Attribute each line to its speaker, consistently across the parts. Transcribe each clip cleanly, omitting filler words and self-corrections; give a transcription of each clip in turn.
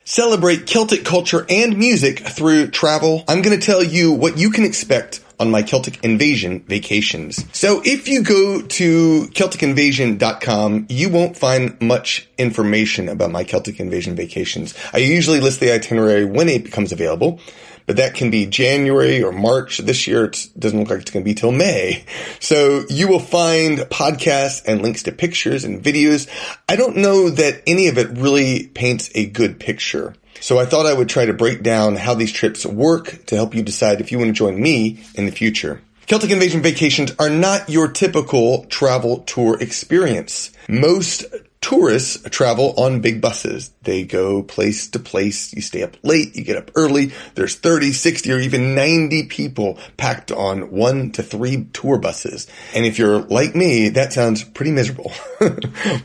Speaker 1: celebrate Celtic culture and music through travel. I'm going to tell you what you can expect on my Celtic Invasion Vacations. So if you go to CelticInvasion.com, you won't find much information about my Celtic Invasion Vacations. I usually list the itinerary when it becomes available, but that can be January or March. This year, it doesn't look like it's going to be till May. So you will find podcasts and links to pictures and videos. I don't know that any of it really paints a good picture. So I thought I would try to break down how these trips work to help you decide if you want to join me in the future. Celtic Invasion Vacations are not your typical travel tour experience. Most tourists travel on big buses. They go place to place. You stay up late. You get up early. There's 30, 60, or even 90 people packed on 1 to 3 tour buses. And if you're like me, that sounds pretty miserable.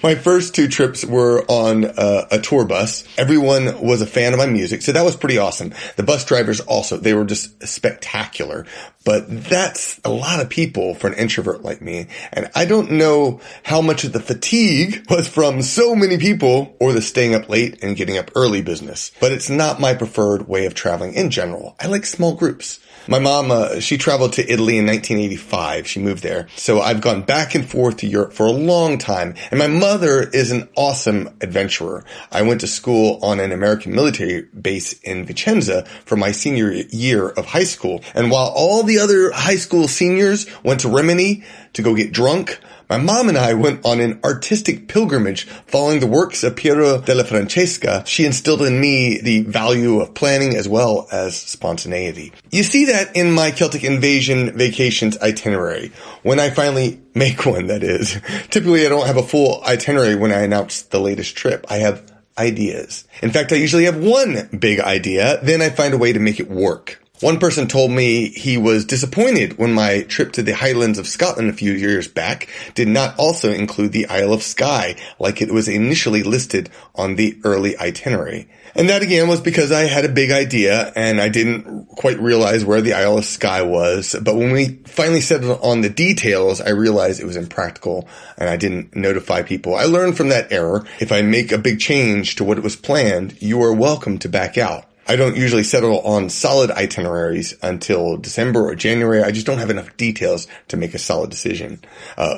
Speaker 1: My first 2 trips were on a tour bus. Everyone was a fan of my music, so that was pretty awesome. The bus drivers also, they were just spectacular. But that's a lot of people for an introvert like me. And I don't know how much of the fatigue was from so many people or the staying up late and getting up early business. But it's not my preferred way of traveling in general. I like small groups. My mom, she traveled to Italy in 1985. She moved there. So I've gone back and forth to Europe for a long time. And my mother is an awesome adventurer. I went to school on an American military base in Vicenza for my senior year of high school. And while all the other high school seniors went to Rimini to go get drunk, my mom and I went on an artistic pilgrimage following the works of Piero della Francesca. She instilled in me the value of planning as well as spontaneity. You see that in my Celtic Invasion Vacations itinerary. When I finally make one, that is. Typically, I don't have a full itinerary when I announce the latest trip. I have ideas. In fact, I usually have one big idea, then I find a way to make it work. One person told me he was disappointed when my trip to the Highlands of Scotland a few years back did not also include the Isle of Skye, like it was initially listed on the early itinerary. And that again was because I had a big idea and I didn't quite realize where the Isle of Skye was. But when we finally settled on the details, I realized it was impractical and I didn't notify people. I learned from that error. If I make a big change to what it was planned, you are welcome to back out. I don't usually settle on solid itineraries until December or January. I just don't have enough details to make a solid decision.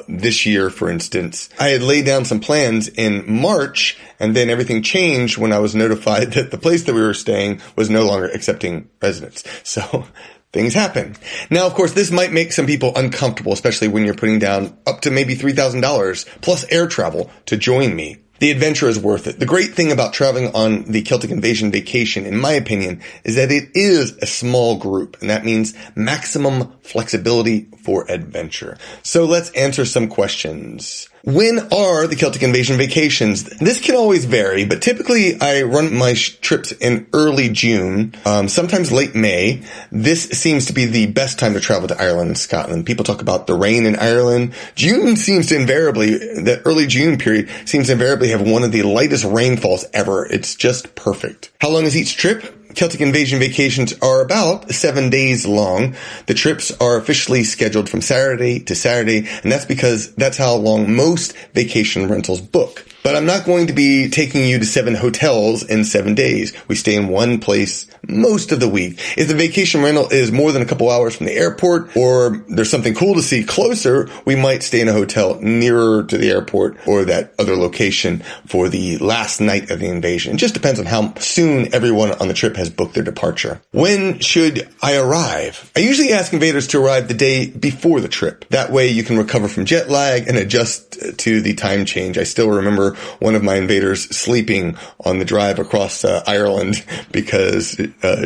Speaker 1: This year, for instance, I had laid down some plans in March, and then everything changed when I was notified that the place that we were staying was no longer accepting residents. So things happen. Now, of course, this might make some people uncomfortable, especially when you're putting down up to maybe $3,000 plus air travel to join me. The adventure is worth it. The great thing about traveling on the Celtic Invasion Vacation, in my opinion, is that it is a small group, and that means maximum flexibility for adventure. So let's answer some questions. When are the Celtic Invasion Vacations? This can always vary, but typically I run my trips in early June, sometimes late May. This seems to be the best time to travel to Ireland and Scotland. People talk about the rain in Ireland. The early June period seems to invariably have one of the lightest rainfalls ever. It's just perfect. How long is each trip? Celtic Invasion Vacations are about 7 days long. The trips are officially scheduled from Saturday to Saturday, and that's because that's how long most vacation rentals book. But I'm not going to be taking you to 7 hotels in 7 days. We stay in one place most of the week. If the vacation rental is more than a couple hours from the airport, or there's something cool to see closer, we might stay in a hotel nearer to the airport or that other location for the last night of the invasion. It just depends on how soon everyone on the trip has booked their departure. When should I arrive? I usually ask invaders to arrive the day before the trip. That way you can recover from jet lag and adjust to the time change. I still remember one of my invaders sleeping on the drive across Ireland because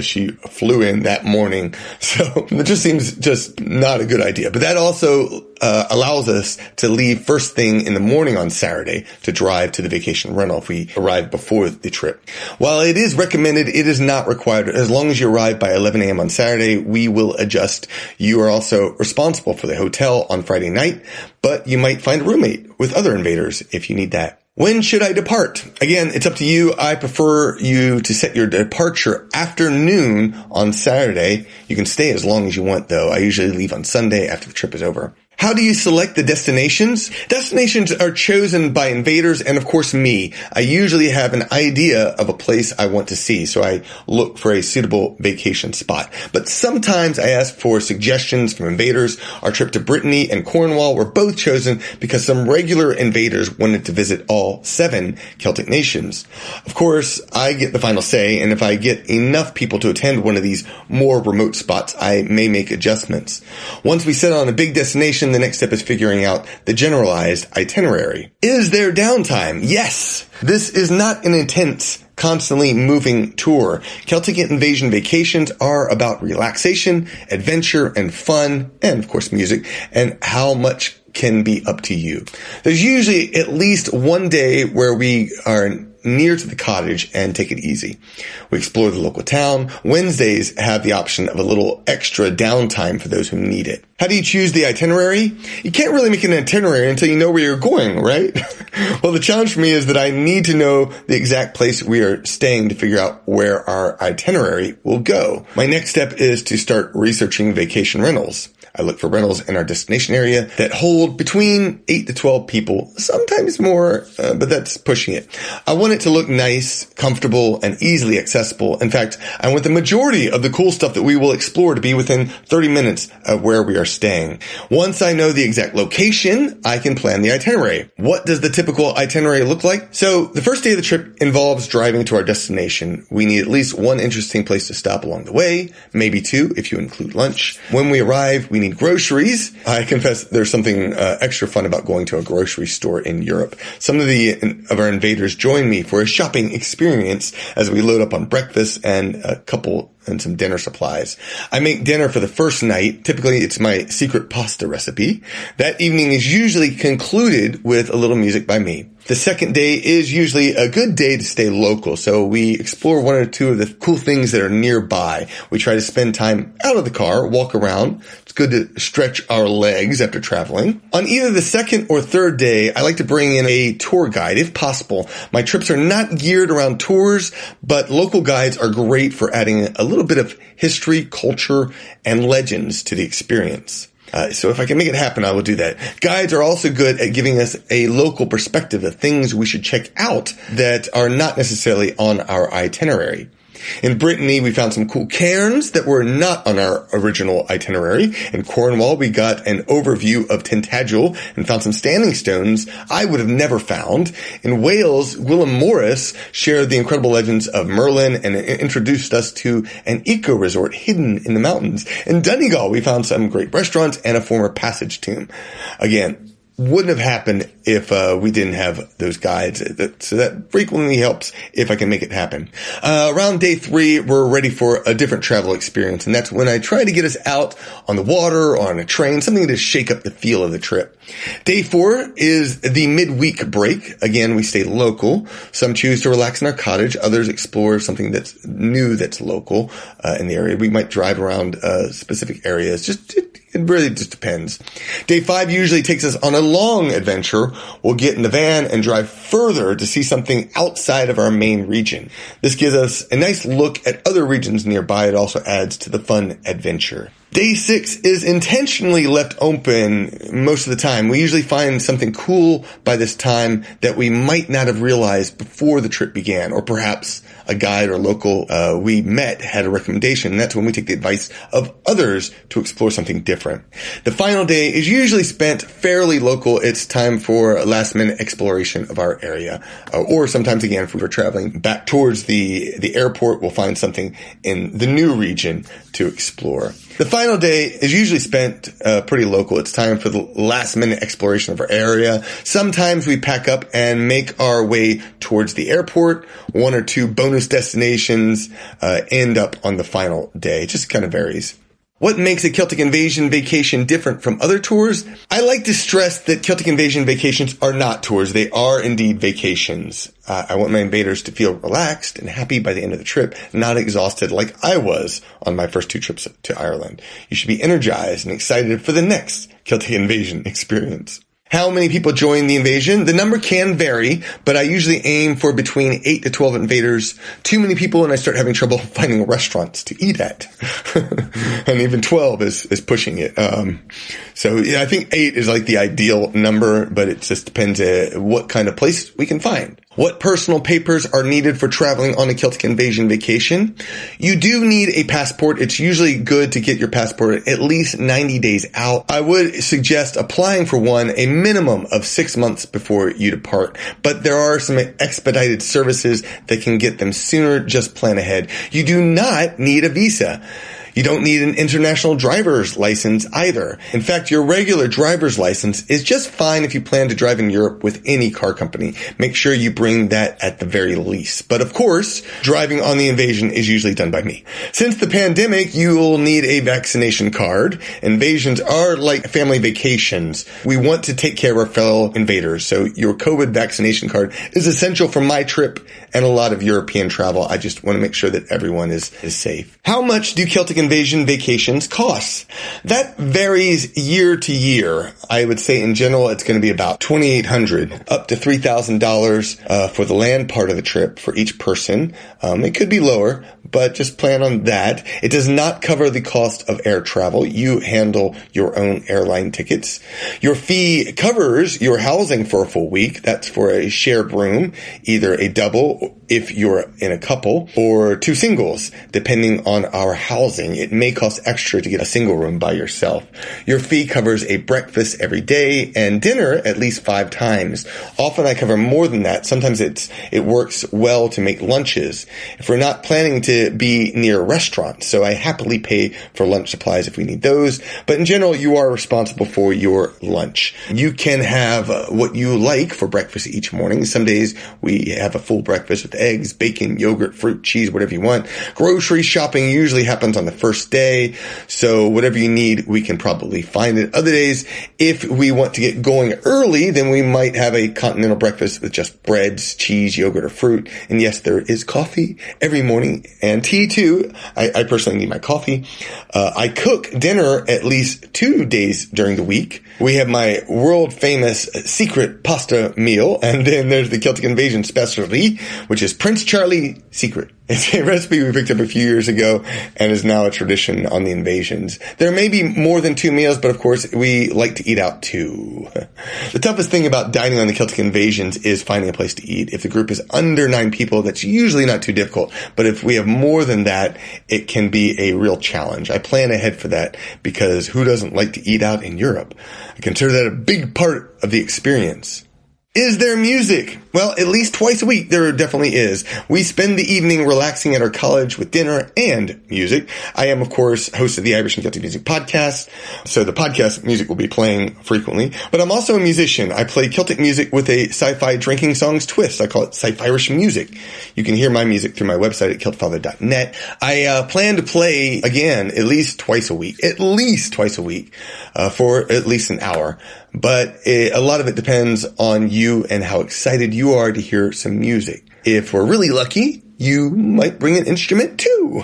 Speaker 1: she flew in that morning. So it just seems just not a good idea. But that also allows us to leave first thing in the morning on Saturday to drive to the vacation rental if we arrive before the trip. While it is recommended, it is not required. As long as you arrive by 11 a.m. on Saturday, we will adjust. You are also responsible for the hotel on Friday night, but you might find a roommate with other invaders if you need that. When should I depart? Again, it's up to you. I prefer you to set your departure after noon on Saturday. You can stay as long as you want, though. I usually leave on Sunday after the trip is over. How do you select the destinations? Destinations are chosen by invaders and, of course, me. I usually have an idea of a place I want to see, so I look for a suitable vacation spot. But sometimes I ask for suggestions from invaders. Our trip to Brittany and Cornwall were both chosen because some regular invaders wanted to visit all 7 Celtic nations. Of course, I get the final say, and if I get enough people to attend one of these more remote spots, I may make adjustments. Once we settle on a big destination, the next step is figuring out the generalized itinerary. Is there downtime? Yes. This is not an intense, constantly moving tour. Celtic Invasion Vacations are about relaxation, adventure, and fun, and of course music, and how much can be up to you. There's usually at least one day where we are near to the cottage and take it easy. We explore the local town. Wednesdays have the option of a little extra downtime for those who need it. How do you choose the itinerary? You can't really make an itinerary until you know where you're going, right? Well, the challenge for me is that I need to know the exact place we are staying to figure out where our itinerary will go. My next step is to start researching vacation rentals. I look for rentals in our destination area that hold between 8 to 12 people, sometimes more, but that's pushing it. I want it to look nice, comfortable, and easily accessible. In fact, I want the majority of the cool stuff that we will explore to be within 30 minutes of where we are staying. Once I know the exact location, I can plan the itinerary. What does the typical itinerary look like? So the first day of the trip involves driving to our destination. We need at least one interesting place to stop along the way, maybe 2 if you include lunch. When we arrive, we need groceries. I confess there's something extra fun about going to a grocery store in Europe. Some of our invaders join me for a shopping experience as we load up on breakfast and some dinner supplies. I make dinner for the first night. Typically, it's my secret pasta recipe. That evening is usually concluded with a little music by me. The second day is usually a good day to stay local, so we explore 1 or 2 of the cool things that are nearby. We try to spend time out of the car, walk around. It's good to stretch our legs after traveling. On either the second or third day, I like to bring in a tour guide if possible. My trips are not geared around tours, but local guides are great for adding a little bit of history, culture, and legends to the experience. So if I can make it happen, I will do that. Guides are also good at giving us a local perspective of things we should check out that are not necessarily on our itinerary. In Brittany, we found some cool cairns that were not on our original itinerary. In Cornwall, we got an overview of Tintagel and found some standing stones I would have never found. In Wales, Willem Morris shared the incredible legends of Merlin and introduced us to an eco-resort hidden in the mountains. In Donegal, we found some great restaurants and a former passage tomb. Again, wouldn't have happened if we didn't have those guides. So that frequently helps if I can make it happen. Around day 3, we're ready for a different travel experience, and that's when I try to get us out on the water or on a train, something to shake up the feel of the trip. Day 4 is the midweek break. Again, we stay local. Some choose to relax in our cottage. Others explore something that's new that's local in the area. We might drive around specific areas. It really just depends. Day 5 usually takes us on a long adventure. We'll get in the van and drive further to see something outside of our main region. This gives us a nice look at other regions nearby. It also adds to the fun adventure. Day 6 is intentionally left open most of the time. We usually find something cool by this time that we might not have realized before the trip began, or perhaps a guide or local we met had a recommendation. And that's when we take the advice of others to explore something different. The final day is usually spent fairly local. It's time for last-minute exploration of our area. Or sometimes, again, if we were traveling back towards the airport, we'll find something in the new region to explore. The final day is usually spent pretty local. It's time for the last-minute exploration of our area. Sometimes we pack up and make our way towards the airport. 1 or 2 bonus destinations end up on the final day. It just kind of varies. What makes a Celtic Invasion vacation different from other tours? I like to stress that Celtic Invasion vacations are not tours. They are indeed vacations. I want my invaders to feel relaxed and happy by the end of the trip, not exhausted like I was on my first 2 trips to Ireland. You should be energized and excited for the next Celtic Invasion experience. How many people join the invasion? The number can vary, but I usually aim for between 8 to 12 invaders. Too many people and I start having trouble finding restaurants to eat at. And even 12 is pushing it. So yeah, I think 8 is like the ideal number, but it just depends what kind of place we can find. What personal papers are needed for traveling on a Celtic Invasion vacation? You do need a passport. It's usually good to get your passport at least 90 days out. I would suggest applying for one a minimum of 6 months before you depart, but there are some expedited services that can get them sooner. Just plan ahead. You do not need a visa. You don't need an international driver's license either. In fact, your regular driver's license is just fine if you plan to drive in Europe with any car company. Make sure you bring that at the very least. But of course, driving on the invasion is usually done by me. Since the pandemic, you will need a vaccination card. Invasions are like family vacations. We want to take care of our fellow invaders. So your COVID vaccination card is essential for my trip and a lot of European travel. I just want to make sure that everyone is safe. How much do Celtic Invasion vacations cost? That varies year to year. I would say in general it's going to be about $2,800 up to $3,000 for the land part of the trip for each person. It could be lower, but just plan on that. It does not cover the cost of air travel. You handle your own airline tickets. Your fee covers your housing for a full week. That's for a shared room, either a double if you're in a couple or two singles, depending on our housing. It may cost extra to get a single room by yourself. Your fee covers a breakfast every day and dinner at least 5 times. Often I cover more than that. Sometimes it works well to make lunches if we're not planning to be near a restaurant. So I happily pay for lunch supplies if we need those. But in general, you are responsible for your lunch. You can have what you like for breakfast each morning. Some days we have a full breakfast with eggs, bacon, yogurt, fruit, cheese, whatever you want. Grocery shopping usually happens on the first day, so whatever you need, we can probably find it. Other days, if we want to get going early, then we might have a continental breakfast with just breads, cheese, yogurt, or fruit. And yes, there is coffee every morning and tea too. I personally need my coffee. I cook dinner at least 2 days during the week. We have my world famous secret pasta meal, and then there's the Celtic Invasion specialty, which is Prince Charlie Secret. It's a recipe we picked up a few years ago and is now a tradition on the invasions. There may be more than 2 meals, but of course we like to eat out too. The toughest thing about dining on the Celtic Invasions is finding a place to eat. If the group is under 9 people, that's usually not too difficult. But if we have more than that, it can be a real challenge. I plan ahead for that because who doesn't like to eat out in Europe? I consider that a big part of the experience. Is there music? Well, at least twice a week, there definitely is. We spend the evening relaxing at our college with dinner and music. I am, of course, host of the Irish and Celtic Music podcast, so the podcast music will be playing frequently. But I'm also a musician. I play Celtic music with a sci-fi drinking songs twist. I call it sci-fi-ish music. You can hear my music through my website at celtfather.net. I plan to play, again, at least twice a week, for at least an hour. But a lot of it depends on you and how excited you are to hear some music. If we're really lucky, you might bring an instrument too.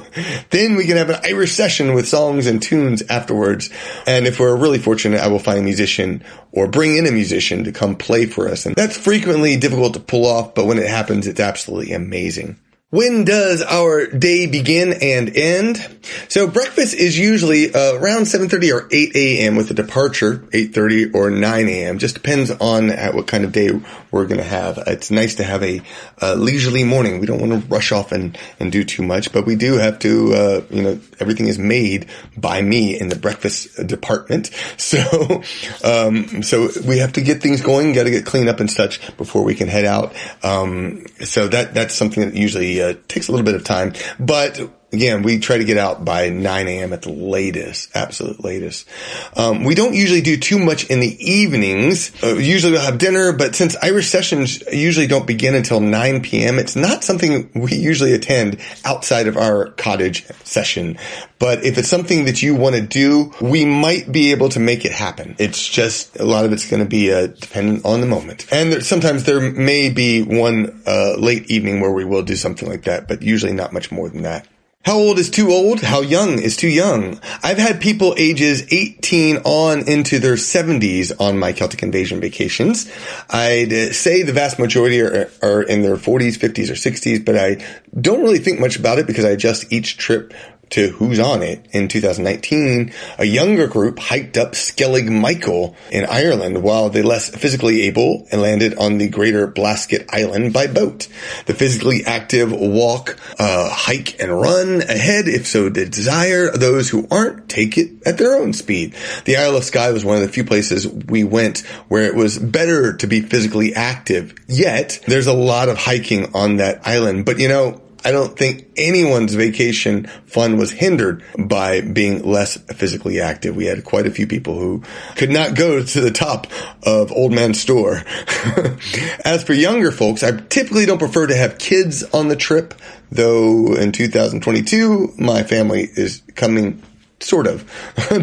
Speaker 1: Then we can have an Irish session with songs and tunes afterwards. And if we're really fortunate, I will find a musician or bring in a musician to come play for us. And that's frequently difficult to pull off, but when it happens, it's absolutely amazing. When does our day begin and end? So breakfast is usually around 7:30 or 8 a.m. with a departure, 8:30 or 9 a.m. Just depends on what kind of day we're going to have. It's nice to have a leisurely morning. We don't want to rush off and do too much, but we do have to, everything is made by me in the breakfast department. So we have to get things going, got to get cleaned up and such before we can head out. So that's something that usually takes a little bit of time, but again, we try to get out by 9 a.m. at the latest, absolute latest. We don't usually do too much in the evenings. Usually we'll have dinner, but since Irish sessions usually don't begin until 9 p.m., it's not something we usually attend outside of our cottage session. But if it's something that you want to do, we might be able to make it happen. It's just, a lot of it's going to be dependent on the moment. And sometimes there may be one late evening where we will do something like that, but usually not much more than that. How old is too old? How young is too young? I've had people ages 18 on into their 70s on my Celtic Invasion vacations. I'd say the vast majority are in their 40s, 50s, or 60s, but I don't really think much about it because I adjust each trip to who's on it. In 2019, a younger group hiked up Skellig Michael in Ireland while the less physically able and landed on the greater Blasket Island by boat. The physically active walk, hike, and run ahead if so desire. Those who aren't take it at their own speed. The Isle of Skye was one of the few places we went where it was better to be physically active. Yet, there's a lot of hiking on that island. But I don't think anyone's vacation fun was hindered by being less physically active. We had quite a few people who could not go to the top of Old Man's Store. As for younger folks, I typically don't prefer to have kids on the trip, though in 2022, my family is coming sort of,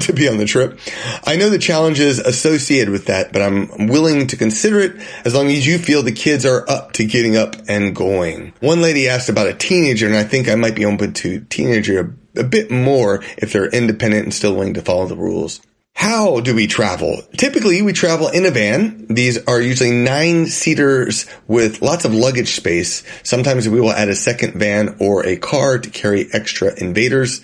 Speaker 1: to be on the trip. I know the challenges associated with that, but I'm willing to consider it as long as you feel the kids are up to getting up and going. One lady asked about a teenager, and I think I might be open to teenager a bit more if they're independent and still willing to follow the rules. How do we travel? Typically, we travel in a van. These are usually 9-seaters with lots of luggage space. Sometimes we will add a second van or a car to carry extra invaders.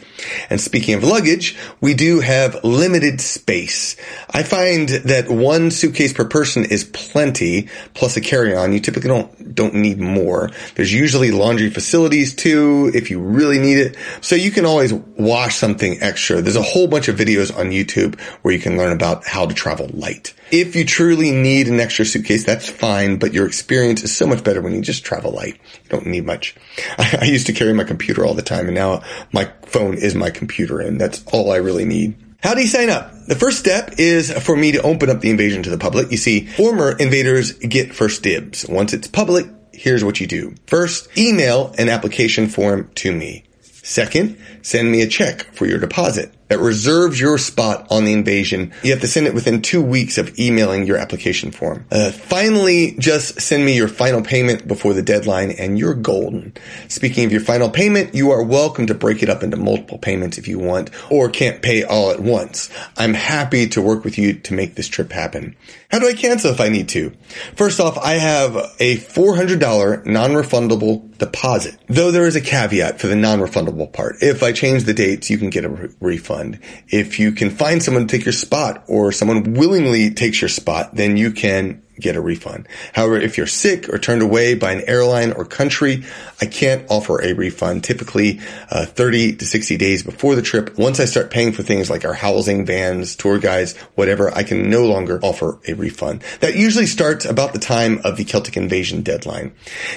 Speaker 1: And speaking of luggage, we do have limited space. I find that one suitcase per person is plenty, plus a carry-on. You typically don't need more. There's usually laundry facilities too, if you really need it. So you can always wash something extra. There's a whole bunch of videos on YouTube where you can learn about how to travel light. If you truly need an extra suitcase, that's fine, but your experience is so much better when you just travel light. You don't need much. I used to carry my computer all the time, and now my phone is my computer, and that's all I really need. How do you sign up? The first step is for me to open up the invasion to the public. You see, former invaders get first dibs. Once it's public, here's what you do. First, email an application form to me. Second, send me a check for your deposit that reserves your spot on the invasion. You have to send it within 2 weeks of emailing your application form. Finally, just send me your final payment before the deadline and you're golden. Speaking of your final payment, you are welcome to break it up into multiple payments if you want or can't pay all at once. I'm happy to work with you to make this trip happen. How do I cancel if I need to? First off, I have a $400 non-refundable deposit, though there is a caveat for the non-refundable part. If I change the dates, you can get a refund. If you can find someone to take your spot or someone willingly takes your spot, then you can get a refund. However, if you're sick or turned away by an airline or country, I can't offer a refund. Typically 30 to 60 days before the trip. Once I start paying for things like our housing, vans, tour guides, whatever, I can no longer offer a refund. That usually starts about the time of the Celtic Invasion deadline.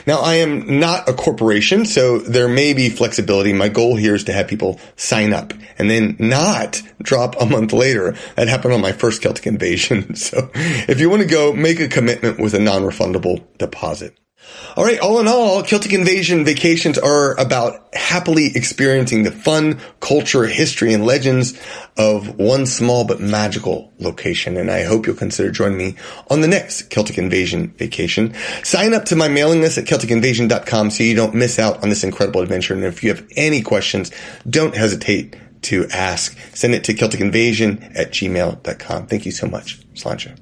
Speaker 1: Now, I am not a corporation, so there may be flexibility. My goal here is to have people sign up and then not drop a month later. That happened on my first Celtic Invasion. So if you want to go, make a commitment with a non-refundable deposit. All right, all in all, Celtic Invasion Vacations are about happily experiencing the fun, culture, history, and legends of one small but magical location. And I hope you'll consider joining me on the next Celtic Invasion Vacation. Sign up to my mailing list at CelticInvasion.com so you don't miss out on this incredible adventure. And if you have any questions, don't hesitate to ask. Send it to CelticInvasion@gmail.com. Thank you so much. Sláinte.